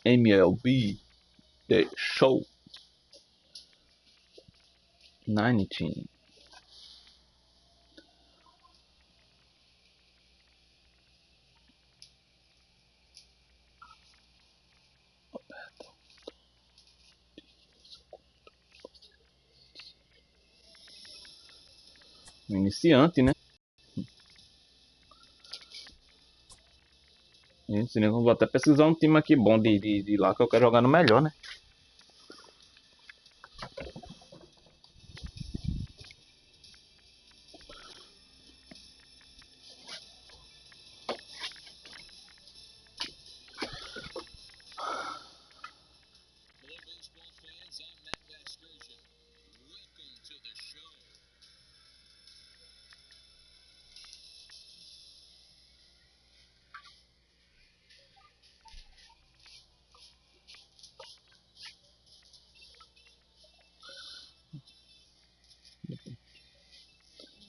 MLB The Show 19. Iniciante, né? Vou até pesquisar um time aqui bom de lá que eu quero jogar no melhor, né?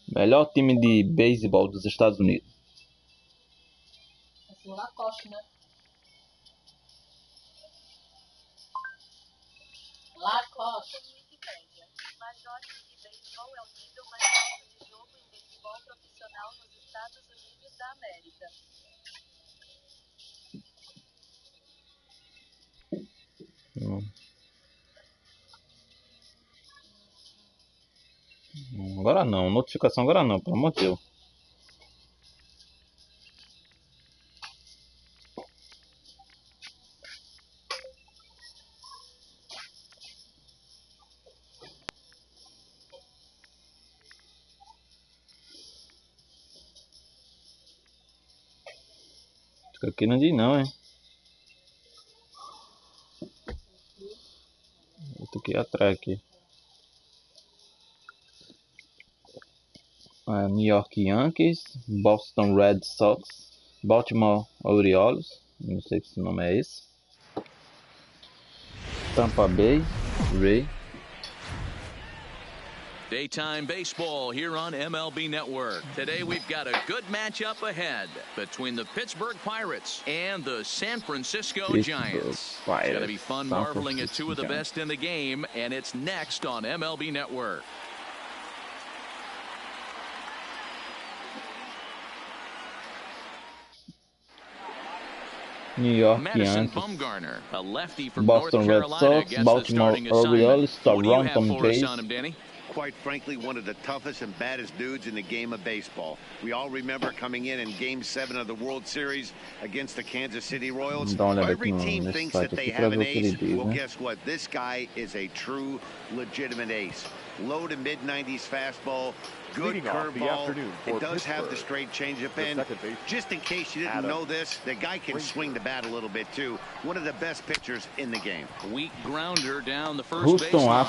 Melhor time de beisebol dos Estados Unidos. Assim, Lacoste, né? Lacoste. Major de beisebol é o nível mais alto de jogo em beisebol profissional nos Estados Unidos da América. Agora não, notificação agora não, pelo amor de Deus. Fica aqui não diz não, hein? Eu tô aqui atrás aqui. New York Yankees, Boston Red Sox, Baltimore Orioles, não sei se o nome é esse. Tampa Bay Rays. Daytime baseball here on MLB Network. Today we've got a good matchup ahead between the Pittsburgh Pirates and the San Francisco Giants. It's going to be fun marveling at two of the best in the game, and it's next on MLB Network. New York Madison Yankees, Bumgarner, a lefty from Boston North Red Carolina, Sox, gets the Baltimore starting assignment. Orioles, What do you have Toronto for us Rays. on him, Danny? Quite frankly, one of the toughest and baddest dudes in the game of baseball. We all remember coming in Game 7 of the World Series against the Kansas City Royals. Every team thinks that they have an ace. Well, guess what? This guy is a true, legitimate ace. Low to mid-90s fastball, good curveball. It does have the straight changeup, and just in case you didn't know this, the guy can swing the bat a little bit too. One of the best pitchers in the game. Weak grounder down the first baseline.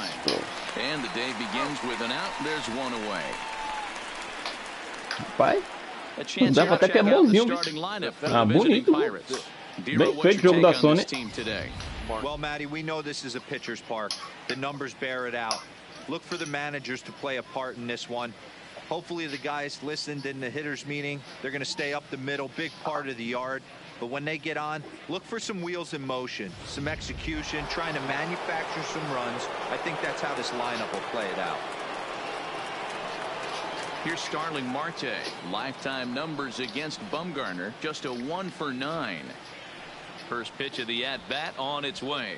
And the day begins with an out. There's one away. Pai, A chance dava até que é bonzinho. Bonito. Bem feito o jogo da Sony. Well, Matty, we know this is a pitcher's park. The numbers bear it out. Look for the managers to play a part in this one. Hopefully the guys listened in the hitters meeting. They're going to stay up the middle, big part of the yard. But when they get on, look for some wheels in motion, some execution, trying to manufacture some runs. I think that's how this lineup will play it out. Here's Starling Marte. Lifetime numbers against Bumgarner, just a 1 for 9. First pitch of the at-bat on its way.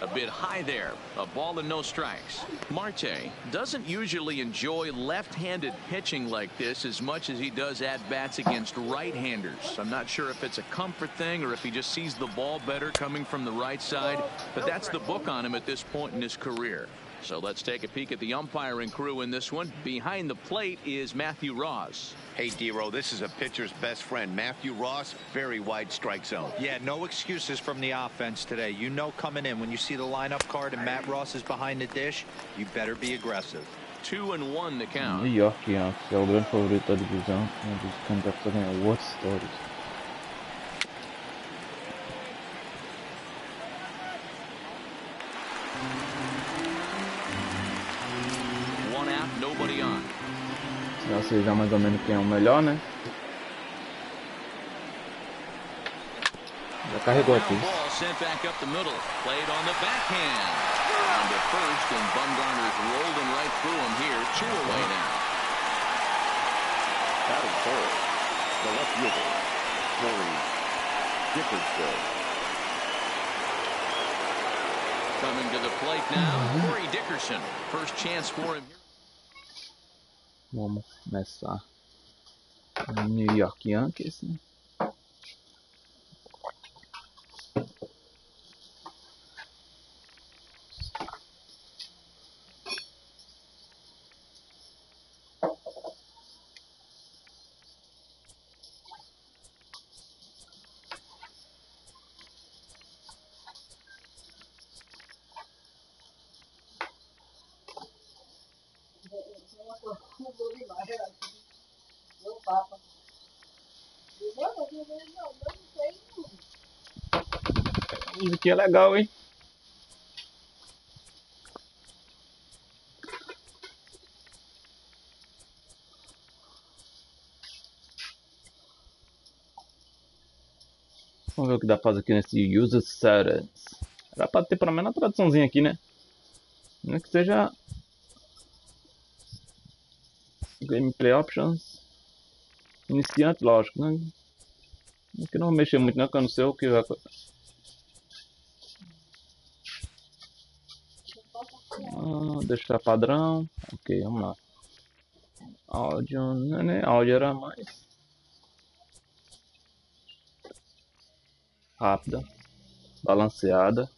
A bit high there. A ball and no strikes. Marte doesn't usually enjoy left-handed pitching like this as much as he does at-bats against right-handers. I'm not sure if it's a comfort thing or if he just sees the ball better coming from the right side, but that's the book on him at this point in his career. So let's take a peek at the umpiring crew in this one. Behind the plate is Matthew Ross. Hey, D-Row, this is a pitcher's best friend. Matthew Ross, very wide strike zone. Yeah, no excuses from the offense today. You know coming in when you see the lineup card and Matt Ross is behind the dish, you better be aggressive. 2-1 the count. New York Yankees é o grande favorito da divisão, um dos candidatos a ganhar World Series. One out, nobody on. Já sei já mais ou menos quem é o melhor, né? Já carregou aqui. Ball sent back up the middle. Played on the backhand. On to first, and Bumgarner's rolled him right through him here. 2 away now. Batting third, the left fielder, Corey Dickerson. Coming to the plate now, Corey Dickerson. First chance for him. Vamos começar. New York Yankees, né? Isso aqui é legal, hein? Vamos ver o que dá pra fazer aqui nesse User Settings. Era pra ter pelo menos uma traduçãozinha aqui, né? Não é que seja Gameplay Options. Iniciante, lógico, né? Aqui não vou mexer muito não, que eu não sei o que vai... deixar padrão. Ok, vamos lá. Áudio, né? Áudio era mais rápida, balanceada.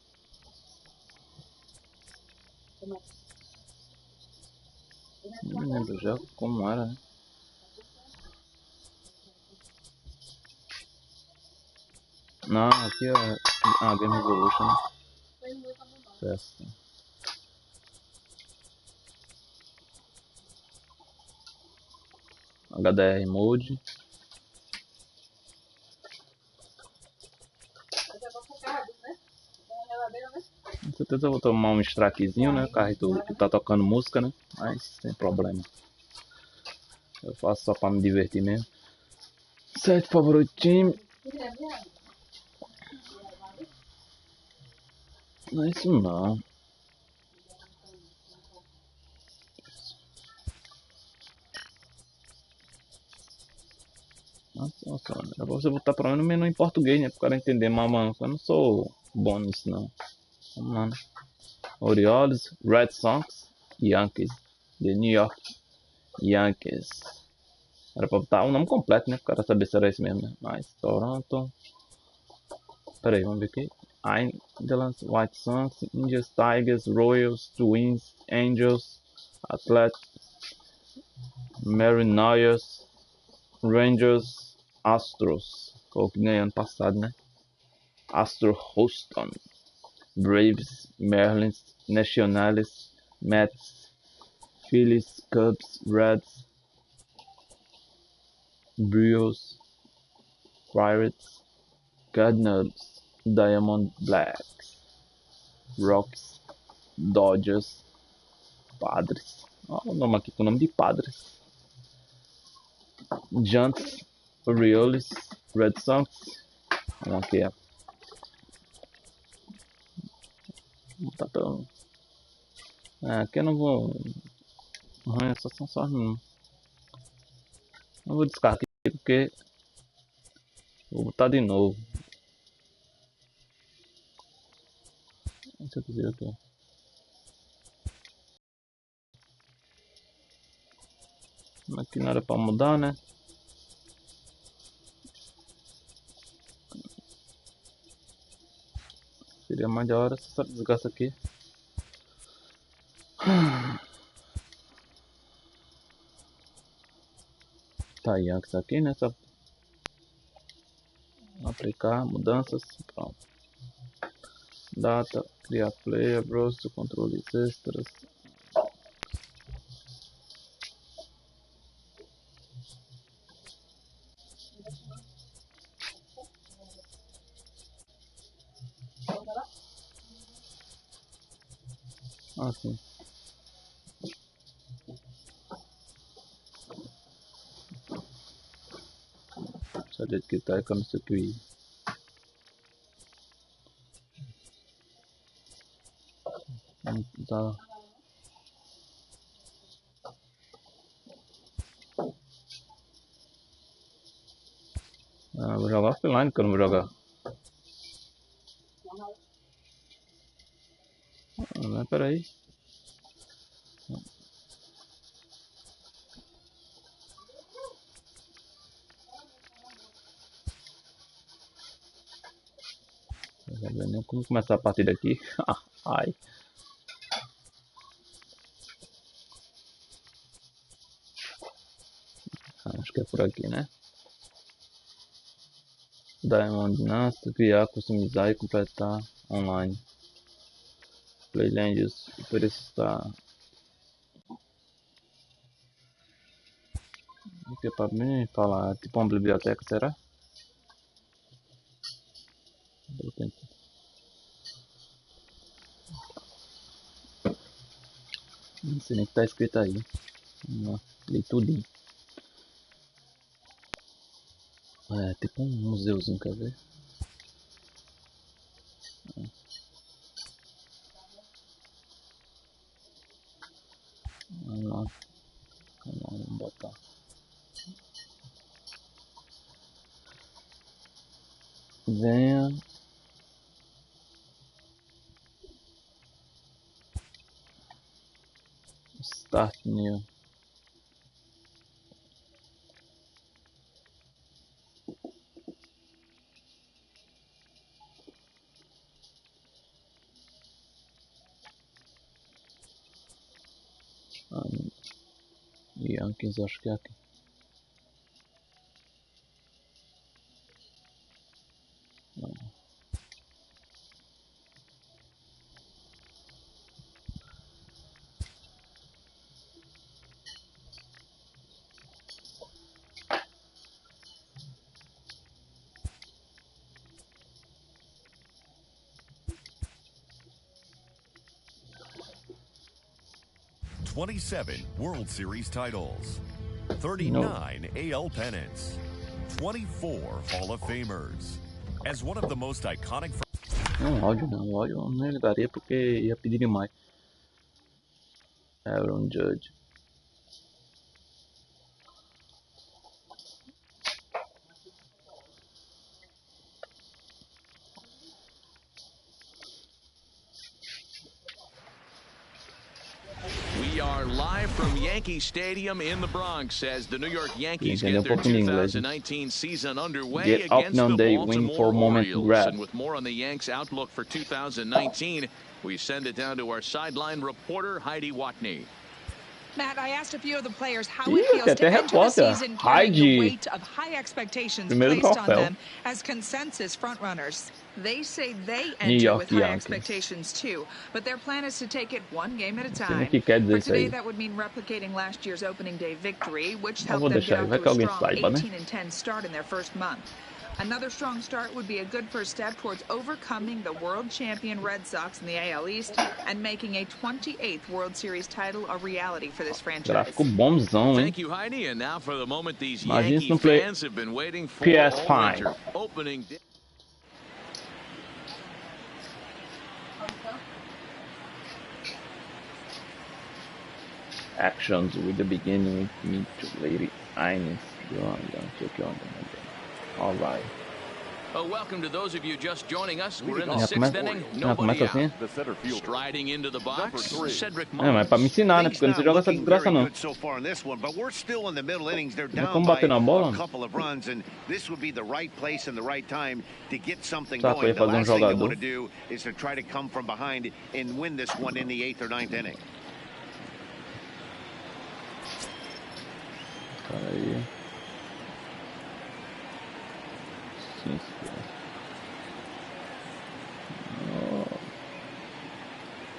Não lembro já como era, né? Não, aqui é a Game Evolution, né? Certo. HDR Mode. Com certeza eu vou tomar um strikezinho, né? Carro que tá tocando música, né? Mas sem problema. Eu faço só pra me divertir mesmo. 7 favorito time. Não é isso não. Nossa, era pra você botar pelo menos o menu em português, né? Pro cara entender, mas mano, eu não sou bom nisso não. Vamos lá, né? Orioles, Red Sox, Yankees. The New York Yankees. Era pra botar o nome completo, né? Pro cara saber se era esse mesmo, né? Mas Toronto. Pera aí, vamos ver aqui. Indians, White Sox, Indians, Tigers, Royals, Twins, Angels, Athletics, Mariners, Rangers, Astros. Foi o que ganhou ano passado, né? Astro Houston, Braves, Marlins, Nationals, Mets, Phillies, Cubs, Reds, Brewers, Pirates, Cardinals, Diamondbacks, Rockies, Dodgers, Padres. Olha o nome aqui com o nome de Padres. Giants, Orioles, Red Sox. Vamos aqui, ó. Tá tão... aqui eu não vou... Essas são só... Não vou descartar aqui porque... Vou botar de novo. Deixa eu dizer aqui. Aqui não era pra mudar, né? Seria mais da hora se só desligar isso aqui. Tá, Yankees aqui, né? Só aplicar mudanças. Pronto. Data, criar player, roster, controles extras. Assim. Só de que tá, que eu não sei o que. Tá. Ah, vou jogar offline, que eu não vou jogar. Mas peraí. Não sabia nem como começar a partida aqui. Ai. Acho que é por aqui, né? Diamond Master, criar, customizar e completar online. Playlands, prestar. O que é pra mim falar? Tipo uma biblioteca, será? Eu tento. Não sei nem o que tá escrito aí. Não, li tudinho. É tipo um museuzinho, quer ver? Vamos lá. Vamos botar. Venha. Start new. Yankees, acho que é aqui. World Series titles, 39 AL pennants, 24 Hall of Famers. As one of the most iconic. Não, áudio não. O áudio eu não ligaria porque ia pedir demais. Aaron Judge. We are live from Yankee Stadium in the Bronx as the New York Yankees get their 2019 season underway against the Baltimore Orioles. And with more on the Yanks' outlook for 2019, we send it down to our sideline reporter, Heidi Watney. Matt, I asked a few of the players how it feels to enter the season carrying the weight of high expectations placed on them as consensus frontrunners. They say they enter with high expectations too, but their plan is to take it one game at a time. For today, that would mean replicating last year's opening day victory, which helped them get off to a strong 18-10 start in their first month. Another strong start would be a good first step towards overcoming the world champion Red Sox in the AL East and making a 28th World Series title a reality for this franchise. Thank you, Heidi. And now for the moment these Yankee fans have been waiting for all winter. Opening day. Actions with the beginning with me to lady Ines. All right. Well, welcome to those of you just joining us. We're in the sixth inning. Nobody out. Striding into the box, Cedric Mullins. Mas pra me ensinar, né? Porque não se joga essa desgraça não. So far in this one, but we're still in the middle innings. They're down by a couple of runs, and this would be the right place and the right time to get something going. The last thing you want to do is to try to come from behind and win this one in the 8th or 9th inning. Aí.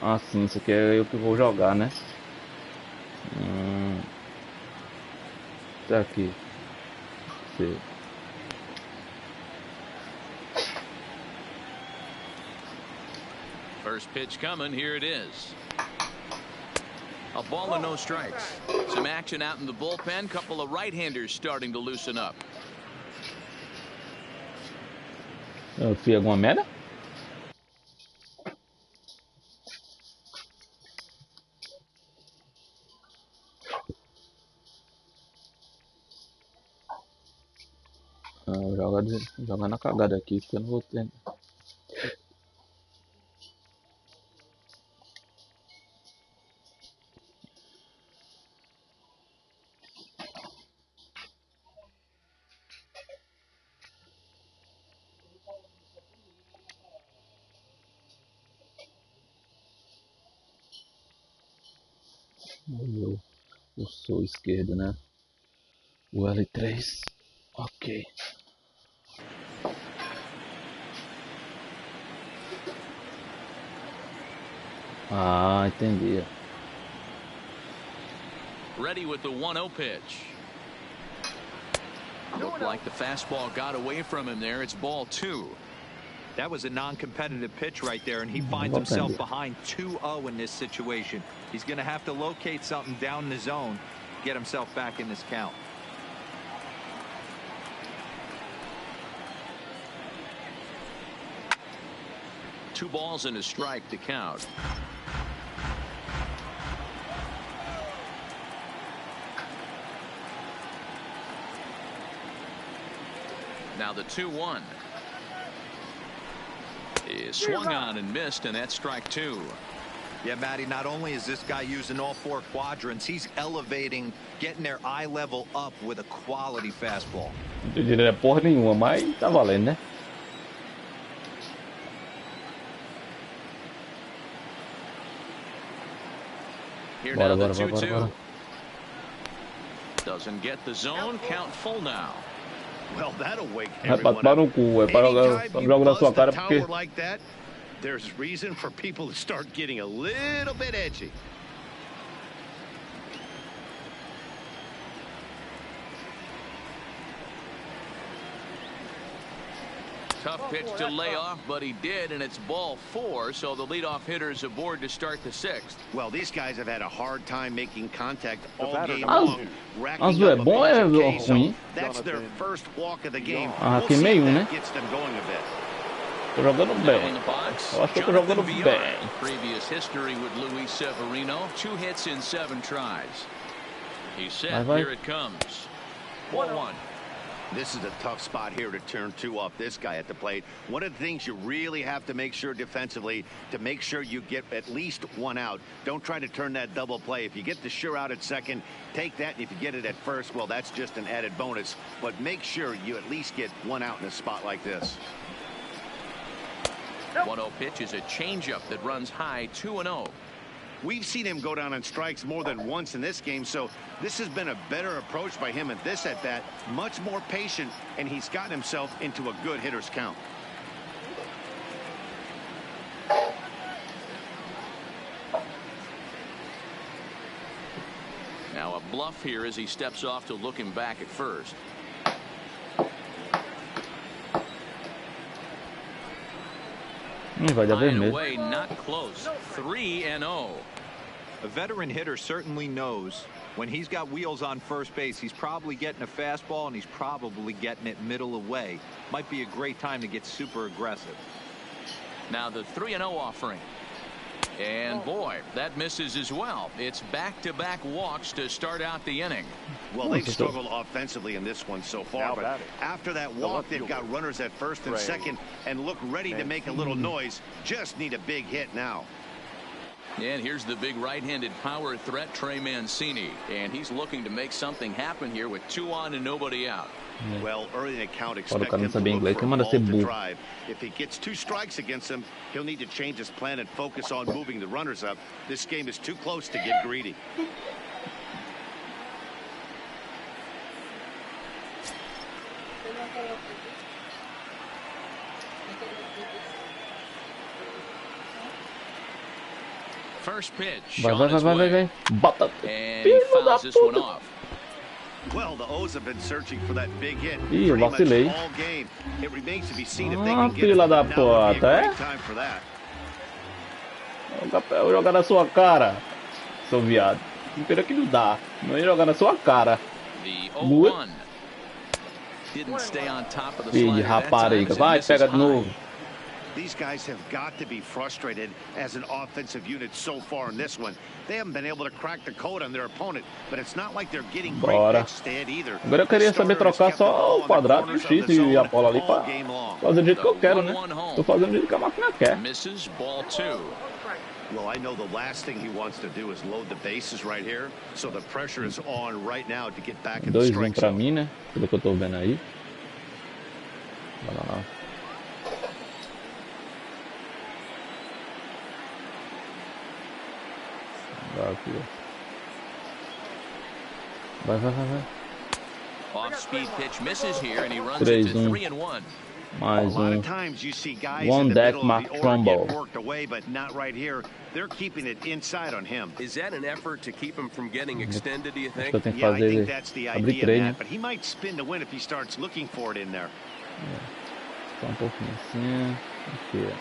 Ah, sim, isso aqui é eu que vou jogar, né? Tá aqui. Sim. First pitch coming, here it is. A ball and no strikes. Some action out in the bullpen. Couple of right-handers starting to loosen up. Eu fiz alguma merda? Jogar na cagada aqui, porque eu não vou ter. Eu sou esquerdo, né? O L3. Ok. Ah, entendi. Ready with the 1-0 pitch. Looked like the fastball got away from him there. It's ball 2. That was a non-competitive pitch right there, and he finds himself behind 2-0 in this situation. He's going to have to locate something down the zone, get himself back in this count. Two balls and a strike to count. Now the 2-1 is swung on and missed, and that's strike 2. Yeah, Matty, not only is this guy using all 4 quadrants, he's elevating, getting their eye level up with a quality fastball. Não diria porra nenhuma, mas tá valendo, né? Here now the 2-2. Doesn't get the zone. Count full now. Well, that'll wake everyone up. Anytime you bust a tower like that, there's reason for people to start getting a little bit edgy. Tough pitch to lay off, but he did, and it's ball 4, so the leadoff hitter's aboard to start the 6th. Well, these guys have had a hard time making contact all game long. Racking up a bunch of Ks, so that's their first walk of the game. We'll see if that gets them going a bit. Tô jogando bem. Eu acho que tô jogando bem. Previous history with Luis Severino. 2 hits in 7 tries. He's set. Here it comes. 1-1. This is a tough spot here to turn 2 off this guy at the plate. One of the things you really have to make sure defensively, to make sure you get at least 1 out. Don't try to turn that double play. If you get the sure out at second, take that, and if you get it at first, well, that's just an added bonus. But make sure you at least get 1 out in a spot like this. 1-0 pitch is a changeup that runs high, 2-0. We've seen him go down on strikes more than once in this game, so this has been a better approach by him at this at-bat, much more patient, and he's gotten himself into a good hitter's count. Now a bluff here as he steps off to look him back at first. Away, not close. 3-0. A veteran hitter certainly knows when he's got wheels on first base, he's probably getting a fastball and he's probably getting it middle away. Might be a great time to get super aggressive. Now the 3-0 offering. And boy, that misses as well. It's back-to-back walks to start out the inning. Well, they've struggled offensively in this one so far, but after that walk, they've got runners at first and second and look ready to make a little noise. Just need a big hit now. And here's the big right-handed power threat, Trey Mancini, and he's looking to make something happen here with 2 on and nobody out. Well, early in the count, expect him to look for a ball to drive. If he gets 2 strikes against him, he'll need to change his plan and focus on moving the runners up. This game is too close to get greedy. First pitch. Vai. Bota. And he fouls this one off. Well, the O's have been searching for that big hit Ih, eu vacilei. all game. It remains to be seen if they can get Fila it. da Now puta, would be a great é? time for that. Eu jogar na sua cara, seu viado. Pena que não dá. Não ia jogar na sua cara. The 0-1. Didn't stay on top of the Filho de slider that rapariga. time, Vai, as it pega misses de novo. high. These guys have got to be frustrated as an offensive unit so far in this one. They haven't been able to crack the code on their opponent, but it's not like they're getting great pitch stand either. Agora eu queria saber trocar só o quadrado e o X e a bola ali pra fazer do jeito que eu quero, né? Tô fazendo do jeito que a máquina quer. Misses ball 2. Well, I know the last thing he wants to do is load the bases right here, so the pressure is on right now to get back in the strike pra zone. mim, né? Pelo que eu tô vendo aí. Vai lá. Vai. Off-speed pitch misses here, and he runs it to 3-1. Mais a lot of times you see guys one in the deck middle of the order Trumbo. get worked away, but not right here. They're keeping it inside on him. Is that an effort to keep him from getting extended, do you think? Yeah, I think that's the idea, Matt, but he might spin to win if he starts looking for it in there. Só pouquinho assim. Aqui.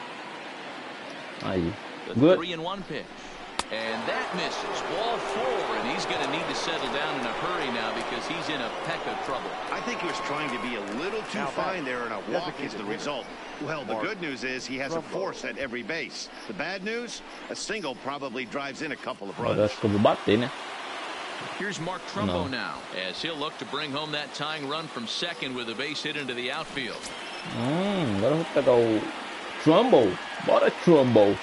Aí. The 3-1 pitch. And that misses. Ball 4, and he's going to need to settle down in a hurry now because he's in a peck of trouble. I think he was trying to be a little too fine there, and a walk is the result. Well, the good news is he has a force at every base. The bad news, a single probably drives in a couple of runs. Acho que eu vou bater, né? Here's Mark Trumbo now, as he'll look to bring home that tying run from second with a base hit into the outfield. Agora eu vou pegar o Trumbo. Bora, Trumbo.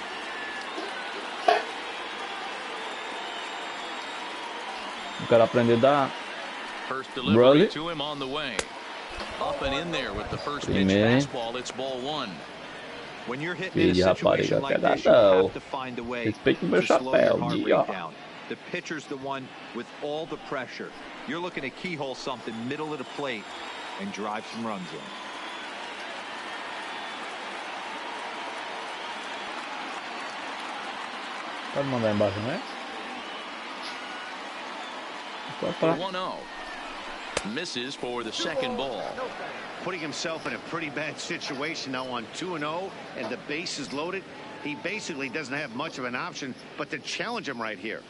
Eu quero aprender da first delivery to him on the way. Up and in there with the first pitch fastball. It's ball 1. When you're hitting in a situation like this, you have to find a way to slow your heart rate down. The pitcher's the one with all the pressure. You're looking to keyhole something middle of the plate and drive some runs in. Pode mandar embaixo, né? 1-0. Misses for the second ball. Putting himself in a pretty bad situation now on 2-0, and the base is loaded. He basically doesn't have much of an option but to challenge him right here.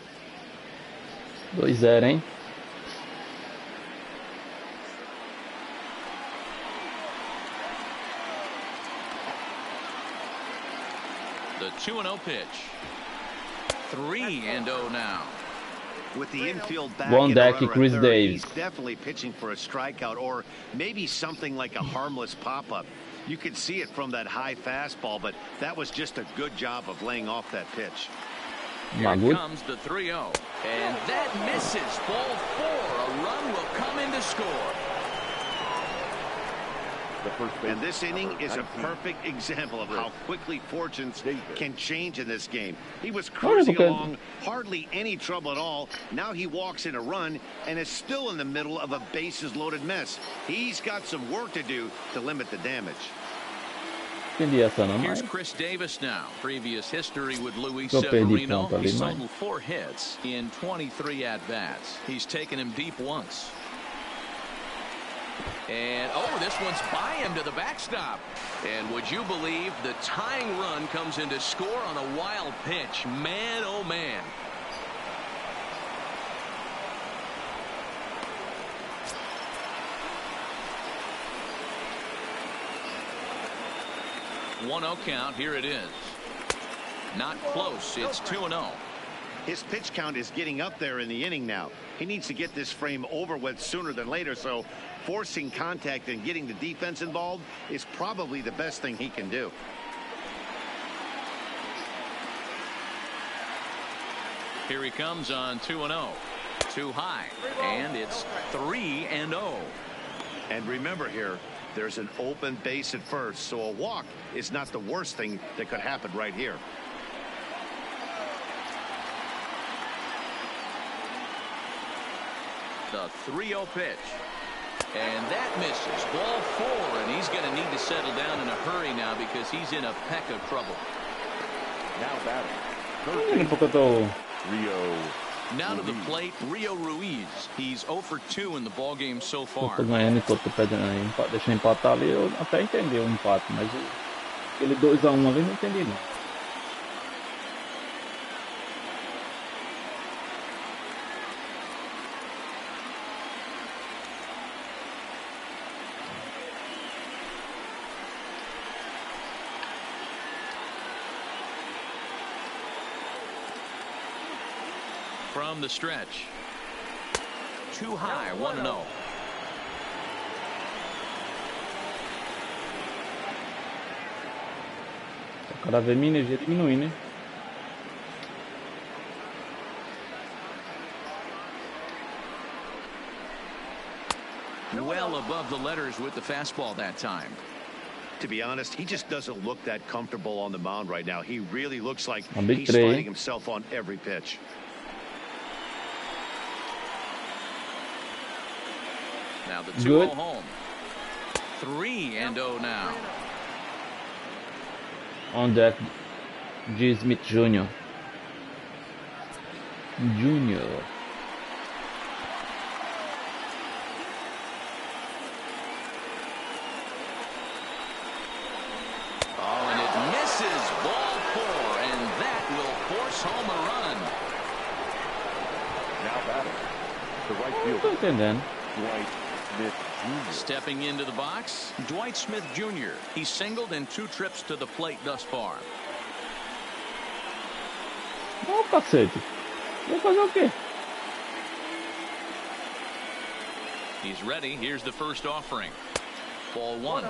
2-0, hein? The 2-0 pitch. 3-0 now. With the infield back One deck, Chris third, Davis. He's definitely pitching for a strikeout or maybe something like a harmless pop-up. You could see it from that high fastball, but that was just a good job of laying off that pitch. Here comes the 3-0, and that misses. Ball 4. A run will come in to score. And this inning is a perfect example of how quickly fortunes can change in this game. He was cruising along, hardly any trouble at all. Now he walks in a run and is still in the middle of a bases-loaded mess. He's got some work to do to limit the damage. Here's Chris Davis now. Previous history with Luis Severino. He's totaled 4 hits in 23 at-bats. He's taken him deep once. And, this one's by him to the backstop. And would you believe the tying run comes in to score on a wild pitch? Man, oh, man. One-0 count. Here it is. Not close. It's 2-0. His pitch count is getting up there in the inning now. He needs to get this frame over with sooner than later, so forcing contact and getting the defense involved is probably the best thing he can do. Here he comes on 2-0. Too high, and it's 3-0. And remember here, there's an open base at first, so a walk is not the worst thing that could happen right here. The 3-0 pitch. And that misses. Ball 4, and he's going to need to settle down in a hurry now because he's in a peck of trouble. Now batting. Now to the plate, Rio Ruiz. He's 0 for 2 in the ballgame so far. Tô ganhando enquanto tô perdendo empate. Deixa eu empatar ali, eu até entendi o empate, mas aquele 2-1 ali não entendi não. From the stretch. Too high, 1-0. Cada vez minha energia diminuindo, hein? Well above the letters with the fastball that time. To be honest, he just doesn't look that comfortable on the mound right now. He really looks like he's finding himself on every pitch. Now the 2-0 home. 3-0 now. On deck, G. Smith Jr. Oh, and it misses. Ball 4, and that will force home a run. Now batting. The right fielder. Dwight Smith Jr. Stepping into the box, Dwight Smith Jr. He's singled in 2 trips to the plate thus far. Oh, cacete. Vou fazer o quê? He's ready. Here's the first offering. Ball 1.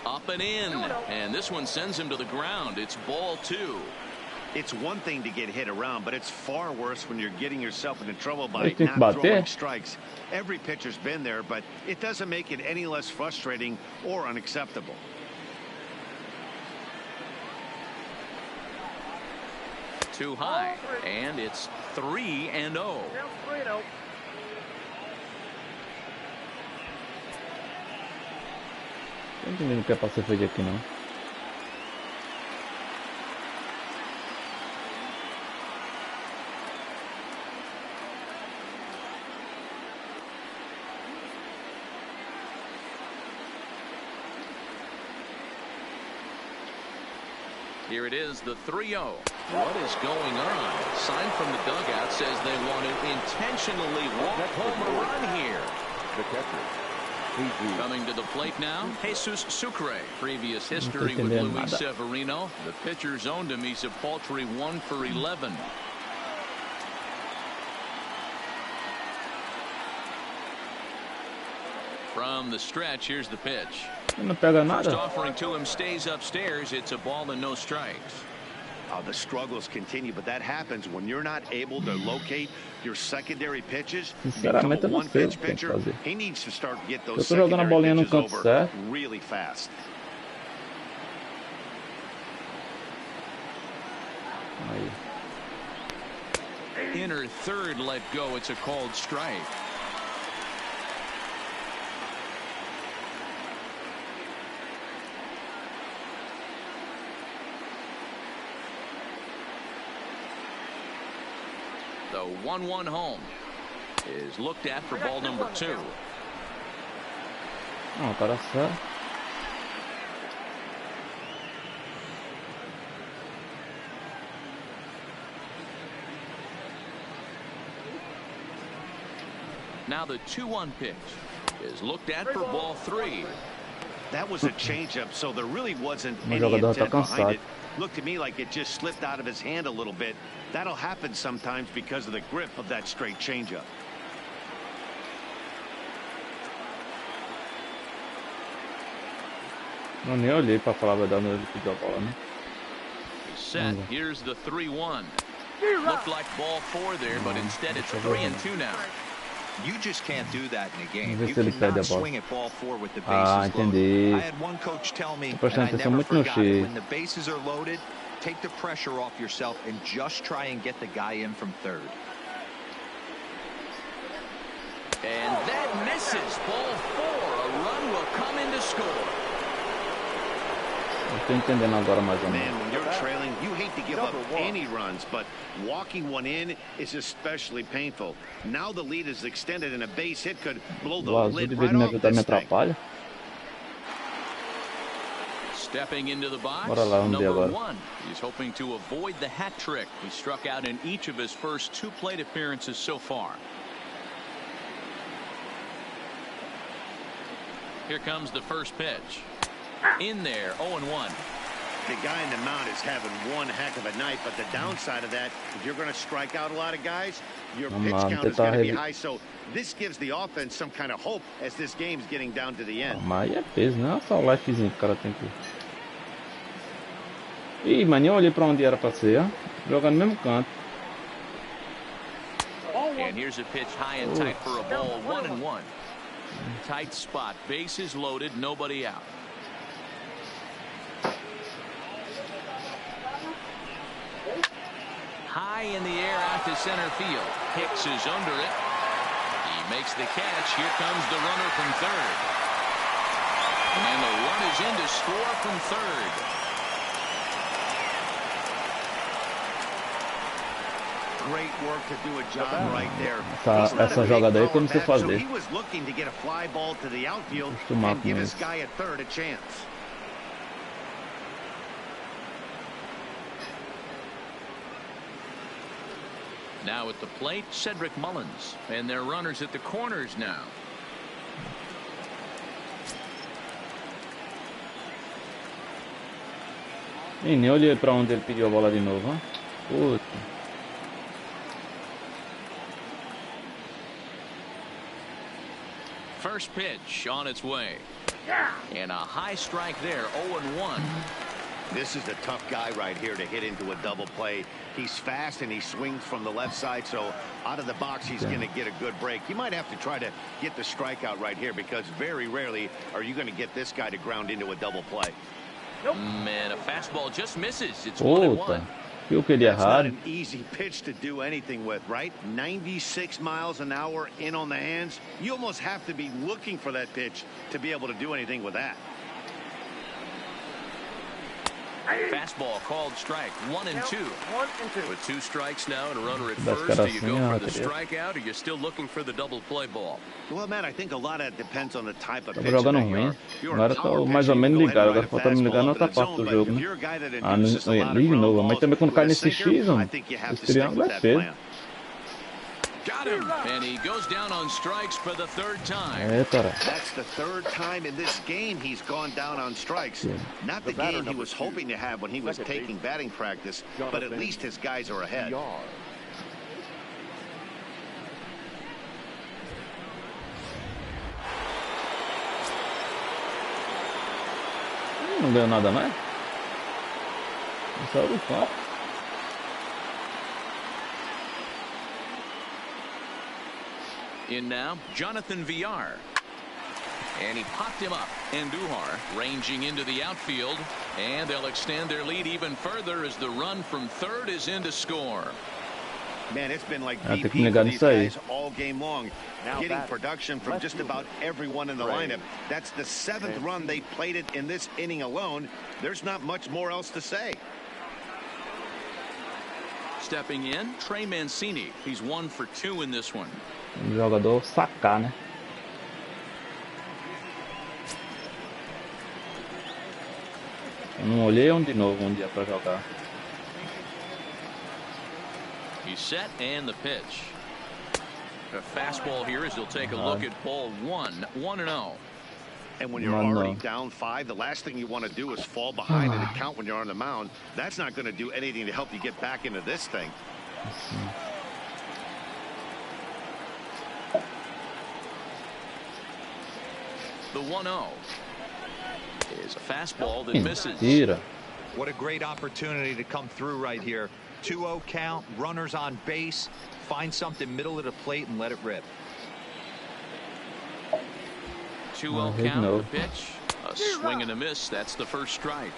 Up and in, and this one sends him to the ground. It's ball 2. It's one thing to get hit around, but it's far worse when you're getting yourself into trouble by not throwing strikes. Every pitcher's been there, but it doesn't make it any less frustrating or unacceptable. Too high, and it's 3-0. Não tô entendendo o que é pra ser feito aqui, não. Here it is, the 3-0. What is going on? Sign from the dugout says they want to intentionally walk home a run here. The catcher. Coming to the plate now, Jesus Sucre. Previous history with Luis Severino. The pitcher's owned him. He's a paltry 1 for 11. From the stretch, here's the pitch. First offering to him stays upstairs. It's a ball and no strikes. The struggles continue, but that happens when you're not able to locate your secondary pitches. Sinceramente, eu não sei o que tem que fazer. He needs to start to get Eu those tô jogando a bolinha no canto certo. really fast. Aí. Inner third let go. It's a called strike. The 1-1 home is looked at for ball number 2. Não, tá certo. Now the 2-1 pitch is looked at for ball 3. That was a changeup, so there really wasn't any intent behind it. Looked to me like it just slipped out of his hand a little bit. That'll happen sometimes because of the grip of that straight changeup. Não, nem olhei pra falar a verdade, não pediu a bola, né? Set. Here's the 3-1. Looked like ball 4 there, but instead it's 3-2 now. You just can't do that in a game. You cannot swing at ball 4 with the bases loaded. I had one coach tell me, and I never forgot it, when the bases are loaded, take the pressure off yourself and just try and get the guy in from third. And that misses. Ball 4. A run will come in to score. Eu tô entendendo agora mais ou menos. Man, when you're trailing, you hate to give up any runs, but walking one in is especially painful. Now the lead is extended and a base hit could blow the lid right off this thing. Stepping into the box, lá, number 1. He's hoping to avoid the hat trick. He struck out in each of his first 2 plate appearances so far. Here comes the first pitch. In there, 0-1. The guy in the mound is having one heck of a night, but the downside of that, if you're going to strike out a lot of guys, your pitch count is going to be high. So this gives the offense some kind of hope as this game's getting down to the end. Mas é peso, não é só o lifezinho que o cara tem que... Ih, mano, eu olhei pra onde era pra ser, ó. Joga no mesmo canto. And here's a pitch high and tight for a ball, 1-1. Tight spot, bases loaded, nobody out. High in the air out to center field. Hicks is under it. He makes the catch. Here comes the runner from third. And the run is in to score from third. Great work to do a job right there. Essa jogada aí que eu não sei fazer. He was looking to get a fly ball to the outfield and give his guy at third a chance. Now at the plate, Cedric Mullins, and their runners at the corners now. E nem olhei pra onde ele pediu a bola de novo, ó. Puta. First pitch on its way. And a high strike there, 0-1. This is the tough guy right here to hit into a double play. He's fast and he swings from the left side, so out of the box he's going to get a good break. You might have to try to get the strikeout right here because very rarely are you going to get this guy to ground into a double play. Man, a fastball just misses. It's 1-1. That's not an easy pitch to do anything with, right? 96 miles an hour in on the hands. You almost have to be looking for that pitch to be able to do anything with that. Fastball called strike, 1-2. With 2 strikes now and a runner at first, do you go for the strikeout or you're still looking for the double play ball? Well, Matt, I think a lot of that depends on the type of pitch. Jogando ruim. Agora tô mais ou menos ligado. Agora falta me ligar na outra parte do jogo, né? Ah, não ligue novo. Mas também quando cai nesse X, mano, esse triângulo é feio. Got him, and he goes down on strikes for the third time. That's the third time in this game he's gone down on strikes. Not the game he was hoping to have when he was taking batting practice, but at least his guys are ahead. Não deu nada mais. Só do campo. In now, Jonathan Villar. And he popped him up. Andujar ranging into the outfield. And they'll extend their lead even further as the run from third is in to score. Man, it's been like BP for these guys all game long. Getting production from just about everyone in the lineup. That's the 7th run they played it in this inning alone. There's not much more else to say. Stepping in, Trey Mancini. He's 1 for 2 in this one. Jogador sacar, né? Eu não olhei de novo um dia pra jogar. He's set and the pitch. A fastball here as he'll take a look at ball 1, 1-0. And when you're already down 5, the last thing you want to do is fall behind in the count when you're on the mound. That's not going to do anything to help you get back into this thing. The 1-0 is a fastball that misses. What a great opportunity to come through right here. 2-0 count, runners on base. Find something middle of the plate and let it rip. 2-0 count, the pitch. A swing and a miss. That's the first strike.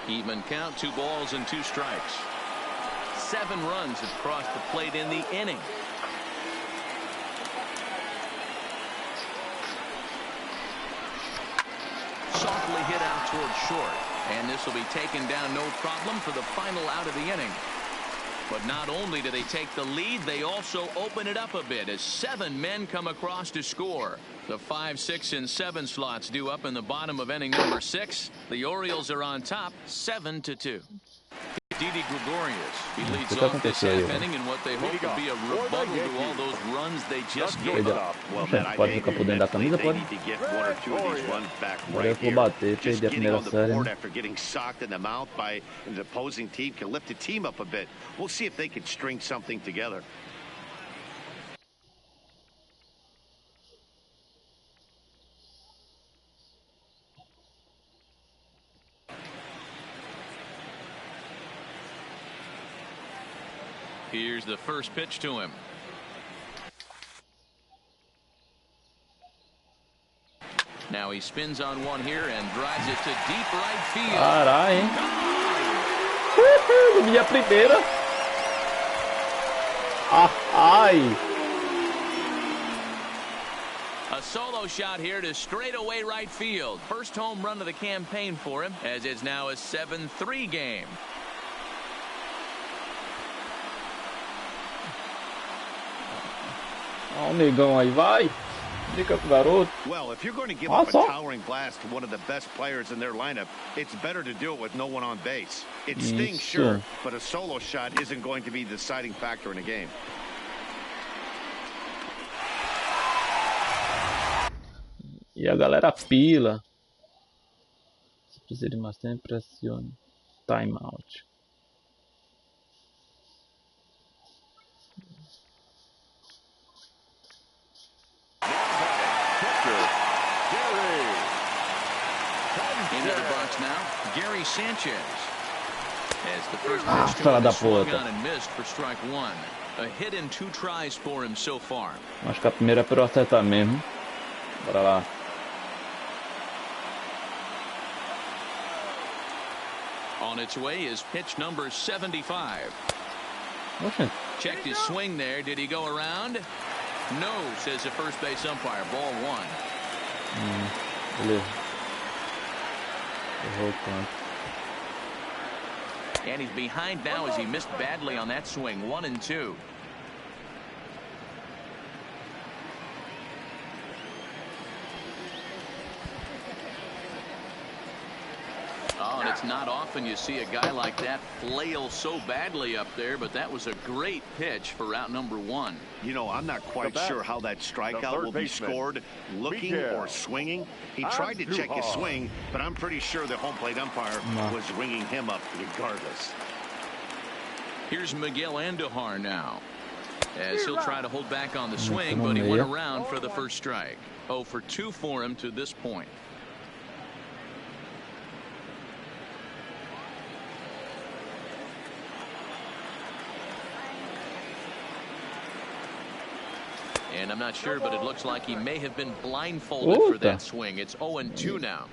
Even count, 2 balls and 2 strikes. 7 runs have crossed the plate in the inning. Softly hit out toward short. And this will be taken down no problem for the final out of the inning. But not only do they take the lead, they also open it up a bit as 7 men come across to score. The 5, 6, and 7 slots due up in the bottom of inning number 6. The Orioles are on top 7-2. Didi Gregorius, he leads off this half inning in what they hope will be a rebuttal to all those runs they just gave up. Well, man, I agree. They need to get 1 or 2 of these runs back right here. Just getting on the board after getting socked in the mouth by an opposing team can lift the team up a bit. We'll see if they can string something together. Here's the first pitch to him. Now he spins on one here and drives it to deep right field. Carai, hein? Minha primeira. Ai. A solo shot here to straightaway right field. First home run of the campaign for him, as it's now a 7-3 game. Ó o negão aí, vai. Fica com o garoto. Well, if you're going to give up a towering blast to one of the best players in their lineup, it's better to do it with no one on base. It stings, sure, but a solo shot isn't going to be the deciding factor in a game. E a galera pila. Se precisa de mais tempo, pressione. Time out. Into the box now, Gary Sanchez. As the first pitch to him swung on and missed for strike 1. A hit in 2 tries for him so far. Acho que a primeira é para eu acertar mesmo. Bora lá. On its way is pitch number 75. Okay. Checked his swing there. Did he go around? No, says the first base umpire. Ball 1. Beleza. Errou o canto. And he's behind now as he missed badly on that swing. 1-2. Oh, and it's not often you see a guy like that flail so badly up there, but that was a great pitch for out number 1. You know, I'm not quite sure how that strikeout will be scored, looking or swinging. He tried to check his swing, but I'm pretty sure the home plate umpire was ringing him up regardless. Here's Miguel Andujar now, as he'll try to hold back on the swing, but he went around for the first strike. 0 for 2 for him to this point. And I'm not sure, but it looks like he may have been blindfolded for that swing. It's 0-2 now.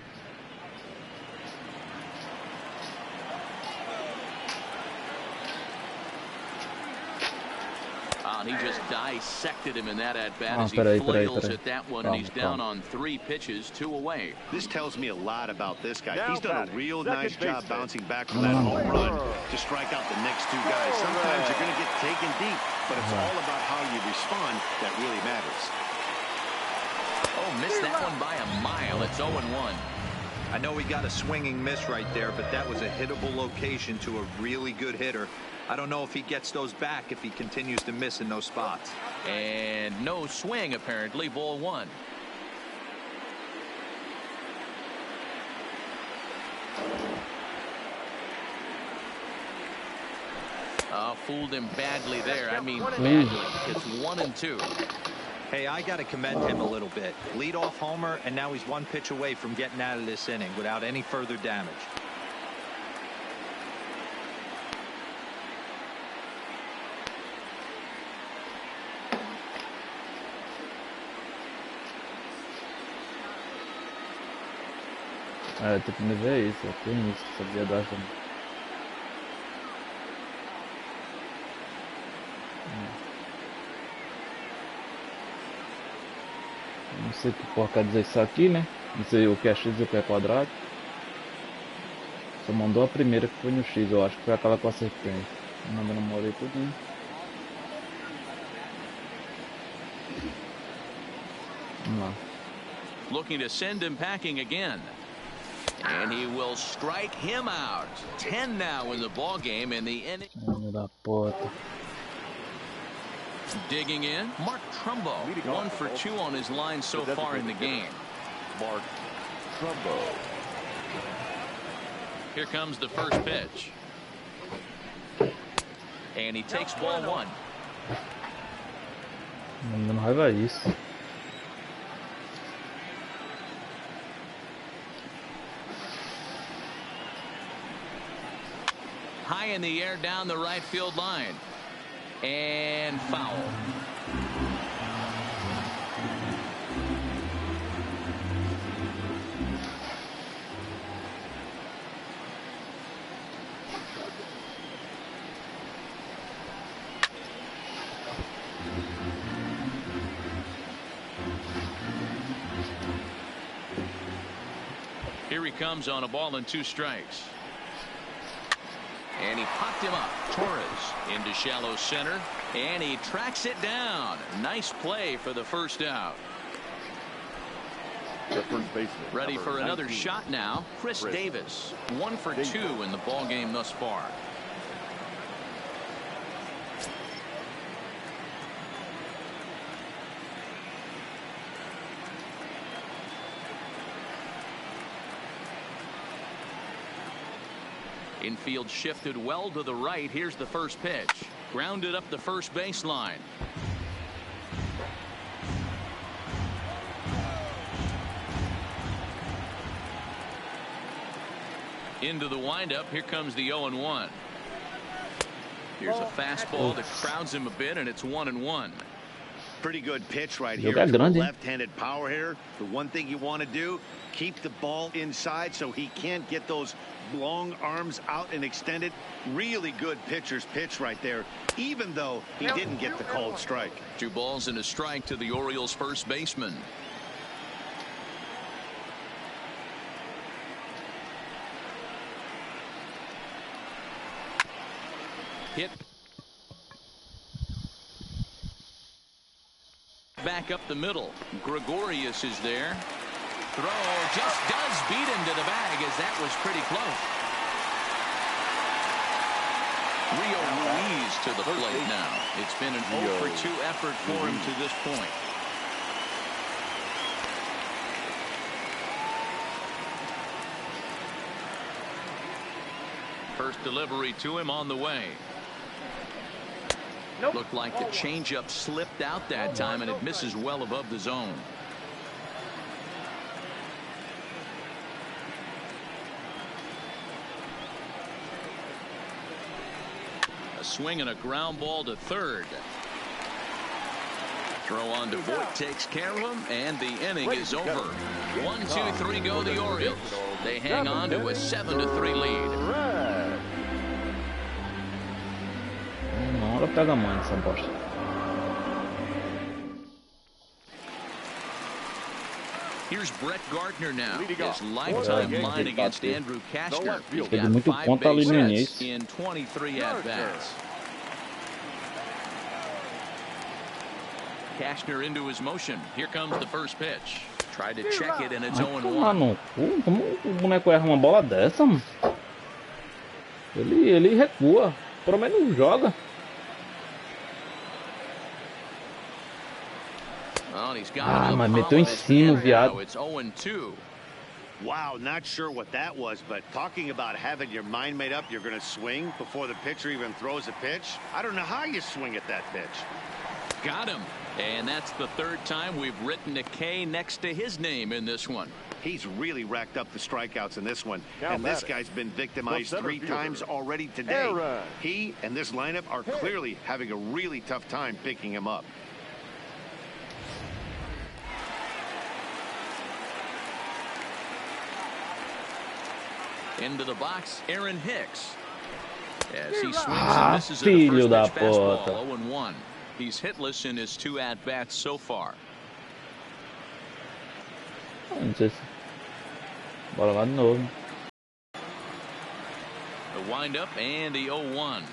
And he just dissected him in that at-bat as he flails at that one, and he's down on 3 pitches, 2 away. This tells me a lot about this guy. He's done a real nice job bouncing back from that home run to strike out the next 2 guys. Sometimes you're going to get taken deep, but it's all about how you respond that really matters. Oh, missed that one by a mile. It's 0-1. I know he got a swinging miss right there, but that was a hittable location to a really good hitter. I don't know if he gets those back if he continues to miss in those spots. And no swing, apparently. Ball 1. Fooled him badly there. I mean, badly. It's 1-2. Hey, I got to commend him a little bit. Leadoff homer, and now he's 1 pitch away from getting out of this inning without any further damage. Tem que me ver isso, tem isso, sabia dar também. Não sei o que porra quer dizer isso aqui, né? Não sei o que é x e o que é quadrado. Só mandou a primeira que foi no x, eu acho que foi aquela que eu acertei. Mandando morrer tudo. Vamos lá. Looking to send him packing again. And he will strike him out. 10 now in the ball game in the inning. Da porta. Digging in, Mark Trumbo, 1 for 2 on his line so far in the game. Mark Trumbo. Here comes the first pitch. And he takes ball 1. Mandando raiva isso. High in the air down the right field line. And foul. Here he comes on a ball and 2 strikes. And he popped him up. Torres into shallow center. And he tracks it down. Nice play for the first out. The first baseman. Ready for another 19. shot now. Chris Davis. 1 for 2 in the ball game thus far. Infield shifted well to the right. Here's the first pitch. Grounded up the first baseline. Into the windup. Here comes the 0-1. Here's a fastball that crowds him a bit, and it's 1-1. Pretty good pitch right here. Left-handed power hitter. The one thing you want to do, keep the ball inside so he can't get those long arms out and extended. Really good pitcher's pitch right there, even though he didn't get the called strike. 2 balls and a strike to the Orioles first baseman. Hit. Back up the middle. Gregorius is there. Throw just does beat him to the bag, as that was pretty close. Rio Ruiz to the plate now. It's been an 0 for 2 effort for him to this point. First delivery to him on the way. Looked like the changeup slipped out that time, and it misses well above the zone. A swing and a ground ball to third. Throw on to Voit takes care of him, and the inning is over. 1-2-3 go the Orioles. They hang on to a 7-3 lead. Pega mãe essa bosta. Here's Brett Gardner now. His lifetime line against Andrew Kashner. He's got muito 5 ponto ali no bases início. in 23 at-bats. Kashner into his motion. Here comes the first pitch. Tried to check it, and it's 0-1. Como o boneco erra uma bola dessa, mano? Ele recua. Pelo menos joga. Mas meteu em cima o viado. It's 0-2. Wow, not sure what that was, but talking about having your mind made up, you're going to swing before the pitcher even throws a pitch. I don't know how you swing at that pitch. Got him. And that's the 3rd time we've written a K next to his name in this one. He's really racked up the strikeouts in this one. And this guy's been victimized 3 times already today. He and this lineup are clearly having a really tough time picking him up. Into the box, Aaron Hicks. As he swings and misses at the first pitch fastball, 0-1. He's hitless in his 2 at-bats so far. Bola lá de novo. The windup and the 0-1.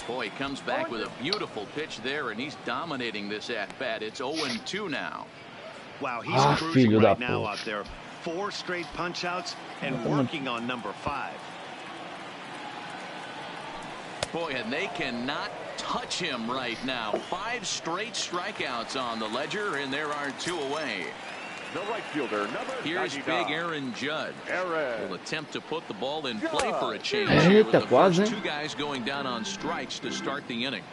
Boy, he comes back with a beautiful pitch there, and he's dominating this at-bat. It's 0-2 now. Wow, he's cruising right now out there. 4 straight punch-outs and working on number 5. Boy, and they cannot touch him right now. 5 straight strikeouts on the ledger, and there are 2 away. The right fielder, number Here's 99. big Aaron Judge. Aaron. Will attempt to put the ball in play for a change here with the first 2 guys going down on strikes to start the inning.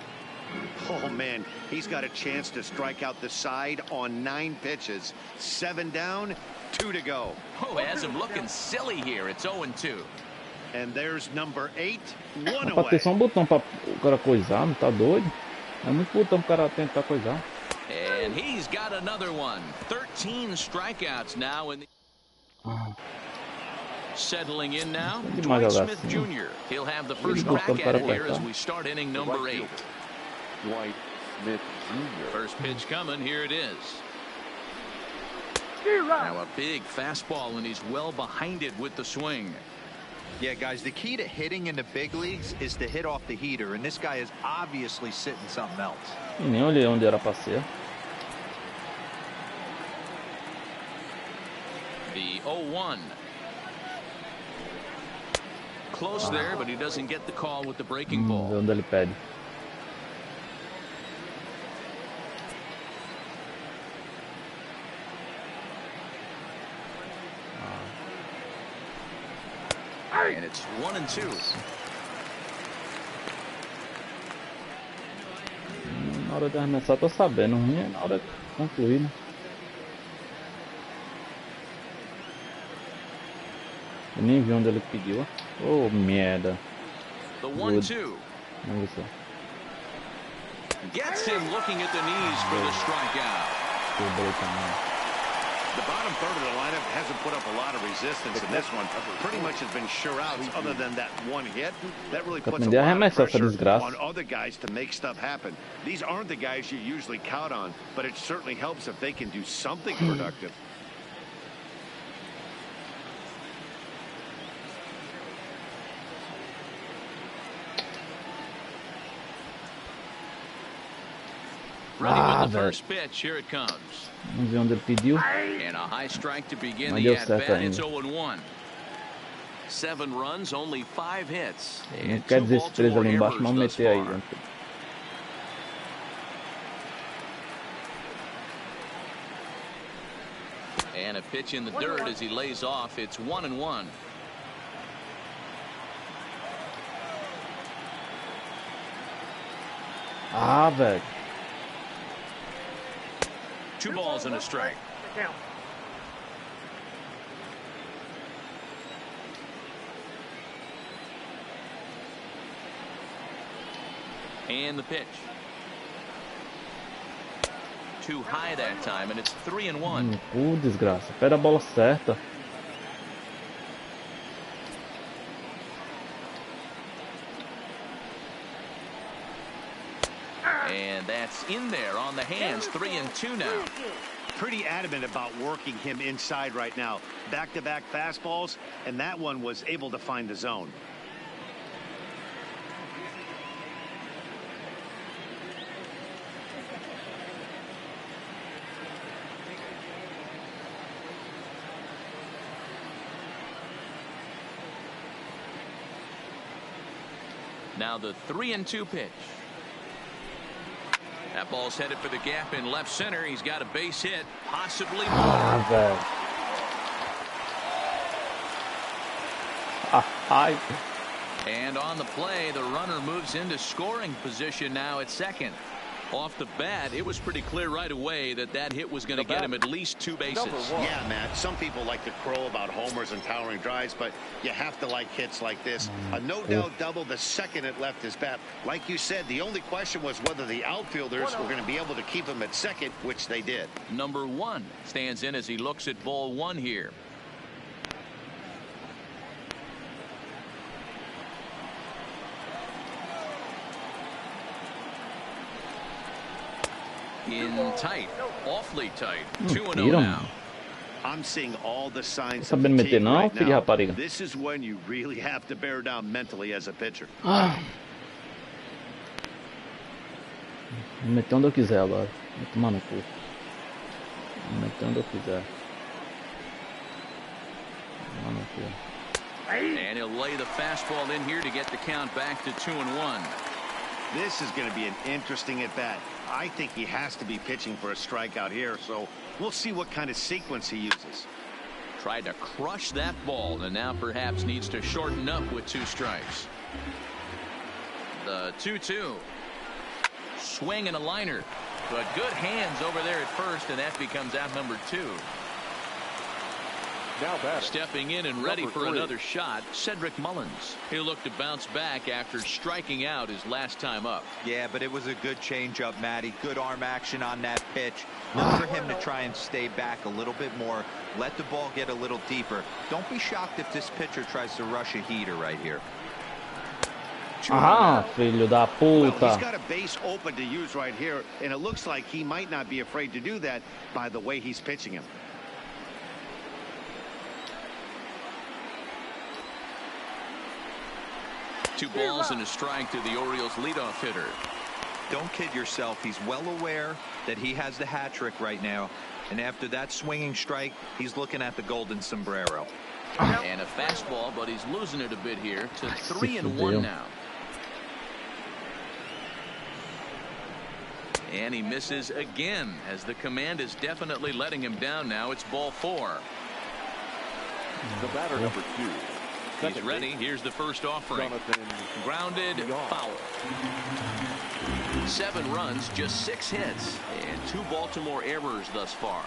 Oh, man, he's got a chance to strike out the side on 9 pitches. 7 down, 2 to go. Oh, has him looking silly here. It's 0-2. And there's number 8, 1 Pra away. ter só um botão pra o cara coisar, não tá doido? É muito botão pro cara tentar coisar. And he's got another one. 13 strikeouts now in the... Settling in now, Dwight Smith Jr. He'll have the first crack at it here as we start inning number 8. Dwight Smith Jr. First pitch coming. Here it is. Now a big fastball, and he's well behind it with the swing. Yeah, guys, the key to hitting in the big leagues is to hit off the heater, and this guy is obviously sitting something else. E nem olhei onde era pra ser. The 0-1. Close there, but he doesn't get the call with the breaking ball. Onde ele pede. And it's 1-2. Na hora de arremessar tô sabendo, ruim é na hora de concluir, né? Eu nem vi onde ele pediu. Oh, merda. The 1-2. Vamos ver. Gets him looking at the knees for the strikeout. The bottom third of the lineup hasn't put up a lot of resistance in this one. Pretty much has been sure outs other than that one hit. That really puts a lot of pressure on other guys to make stuff happen. These aren't the guys you usually count on, but it certainly helps if they can do something productive. Ready with the first pitch. Here it comes. Vamos ver onde ele pediu. And a high strike to begin the at-bat. It's 0-1. 7 runs, only 5 hits. Não quer dizer esse 3 ali embaixo, vamos meter aí. And a pitch in the dirt as he lays off. It's 1-1. Ah, velho. 2 balls and a strike. And the pitch. Too high that time, and it's 3-1. Desgraça. Pega a bola certa. And that's in there on the hands. 3-2 now. Pretty adamant about working him inside right now. Back-to-back fastballs, and that one was able to find the zone. Now the 3-2 pitch. That ball's headed for the gap in left center. He's got a base hit, possibly more. And on the play, the runner moves into scoring position now at second. Off the bat, it was pretty clear right away that that hit was going to get him at least 2 bases. Yeah, Matt, some people like to crow about homers and towering drives, but you have to like hits like this. A no-doubt double the second it left his bat. Like you said, the only question was whether the outfielders were going to be able to keep him at second, which they did. Number 1 stands in as he looks at ball 1 here. In tight, awfully tight. 2-0 now. I'm seeing all the signs of fatigue meter não, right filho de now. rapariga. This is when you really have to bear down mentally as a pitcher. Vou meter onde eu quiser agora. Vou tomar no cu. Vou meter onde eu quiser. Tomar no cu. And he'll lay the fastball in here to get the count back to 2-1. This is going to be an interesting at bat. I think he has to be pitching for a strikeout here, so we'll see what kind of sequence he uses. Tried to crush that ball and now perhaps needs to shorten up with 2 strikes. The 2-2. Swing and a liner, but good hands over there at first, and that becomes out number 2. Now batter. Stepping in and ready for another shot, Cedric Mullins. He'll look to bounce back after striking out his last time up. Yeah, but it was a good changeup, Matty. Good arm action on that pitch. Look for him to try and stay back a little bit more. Let the ball get a little deeper. Don't be shocked if this pitcher tries to rush a heater right here. Ah, filho da puta. Well, he's got a base open to use right here, and it looks like he might not be afraid to do that by the way he's pitching him. Two balls and a strike to the Orioles leadoff hitter. Don't kid yourself. He's well aware that he has the hat trick right now. And after that swinging strike, he's looking at the golden sombrero. And a fastball, but he's losing it a bit here to 3-1 now. And he misses again as the command is definitely letting him down now. It's ball 4. The batter number 2. He's ready. Here's the first offering. Grounded, foul. 7 runs, just 6 hits, and 2 Baltimore errors thus far.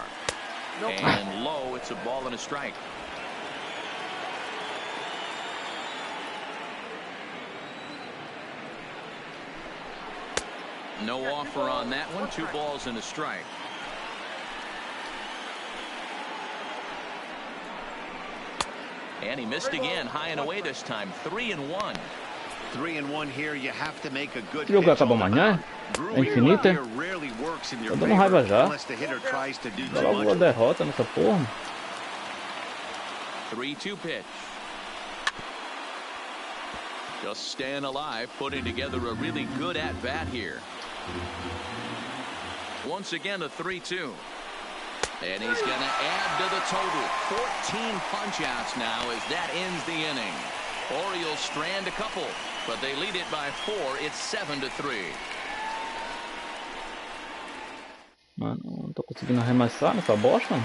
And low, it's a ball and a strike. No offer on that one. 2 balls and a strike. And he missed again, high and away this time. 3-1. 3-1 here. You have to make a good O jogo acabou amanhã? É infinita? Tô dando raiva já. Dá logo uma derrota nessa porra. 3-2 pitch. Just staying alive, putting together a really good at-bat here. Once again, a 3-2. And he's going to add to the total. 14 punch-outs now as that ends the inning. Orioles strand a couple, but they lead it by 4. It's 7-3. Mano, não tô conseguindo arremessar nessa bosta.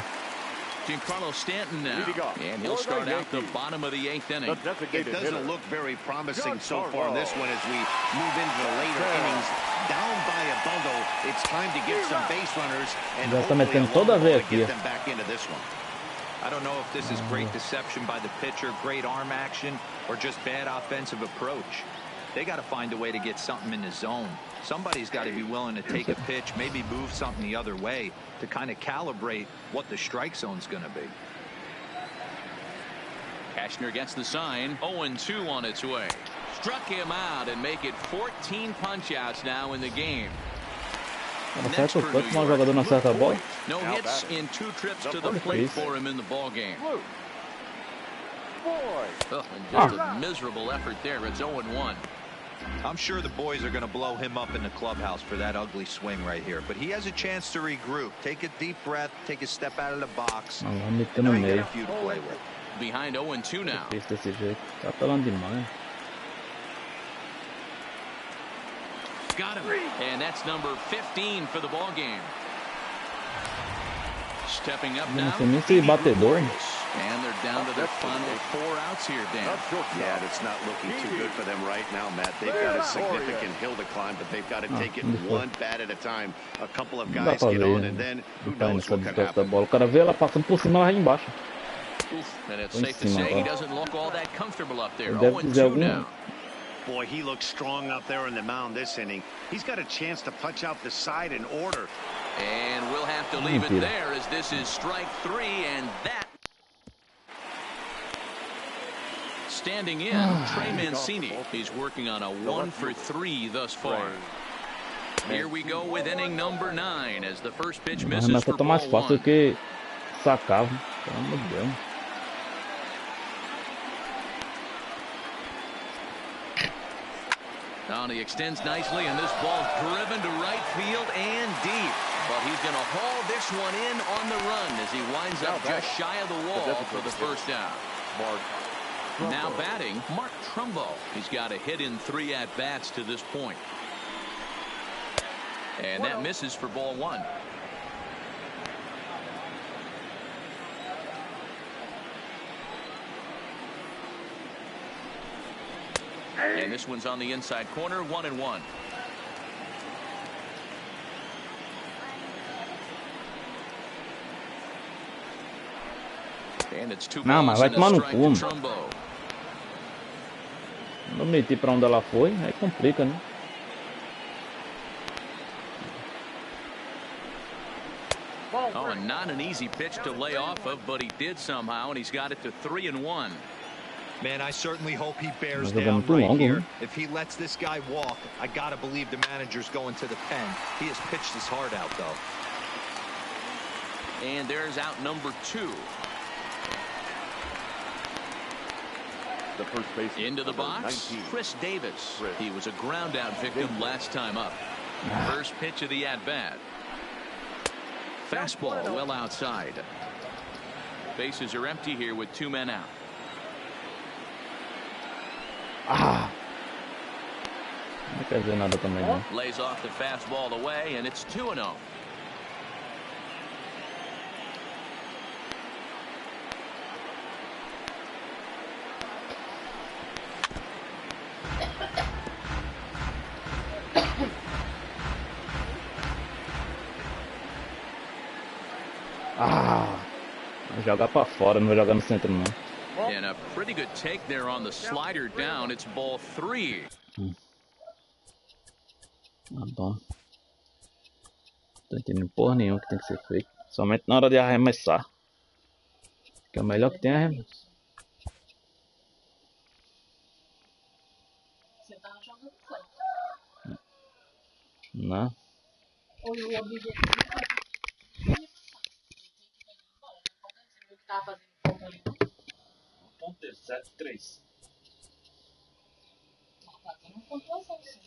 Giancarlo Stanton now, and he'll start out the bottom of the 8th inning. It doesn't look very promising so far this one as we move into the later innings. Down by a bundle, it's time to get some base runners and hopefully get them back into this one. I don't know if this is great deception by the pitcher, great arm action, or just bad offensive approach. They got to find a way to get something in the zone. Somebody's got to be willing to take a pitch, maybe move something the other way to kind of calibrate what the strike zone's going to be. Cashner gets the sign. 0-2 on its way. Struck him out and make it 14 punch-outs now in the game. Next for New York, no hits in 2 trips to the plate for him in the ball game. Oh, and just a miserable effort there. It's 0-1. I'm sure the boys are going to blow him up in the clubhouse for that ugly swing right here. But he has a chance to regroup. Take a deep breath. Take a step out of the box. Now you got a few to play with. Behind 0-2 now. Got him. And that's number 15 for the ball game. Stepping up now. And they're down to their final 4 outs here, Dan. Yeah, it's not looking too good for them right now, Matt. They've got a significant hill to climb, but they've got to take it one bat at a time. A couple of guys get on, and then who knows what can happen. O cara vê ela passando por cima lá embaixo. And it's safe to say he doesn't look all that comfortable up there. 0-2 now. Boy, he looks strong out there on the mound this inning. He's got a chance to punch out the side in order. And we'll have to leave it there as this is strike 3, and that. Standing in, Trey Mancini. He's working on a 1-for-3 thus far. Here we go with inning number 9 as the first pitch misses for ball 1. Now he extends nicely, and this ball's driven to right field and deep. But he's going to haul this one in on the run as he winds up just shy of the wall for the first down. Now batting, Mark Trumbo. He's got a hit in 3 at-bats to this point. And that misses for ball 1. And this one's on the inside corner, 1-1. And it's 2 Não, mas vai tomar no cu. Trumbo. Não meti pra onde ela foi, aí complica, né? Oh, and not an easy pitch to lay off of, but he did somehow, and he's got it to 3-1. Man, I certainly hope he bears down right here. If he lets this guy walk, I gotta believe the manager's going to the pen. He has pitched his heart out, though. And there's out number 2. The first baseman, into the box, 19. Chris Davis. He was a ground out victim last time up. First pitch of the at-bat. Fastball well outside. Bases are empty here with 2 men out. Não quer dizer nada também, não. Lays off the fastball away, and it's 2-0. Vou jogar pra fora, não vou jogar no centro, não. And a pretty good take there on the slider down. It's ball 3. Tá bom. Não tô entendendo porra nenhuma que tem que ser feito. Somente na hora de arremessar. Que é o melhor que tem é arremessar. Você tava jogando fora. Não. O objetivo é que tava fazendo fogo ali. 1.73. Tá fazendo pontuação, sim.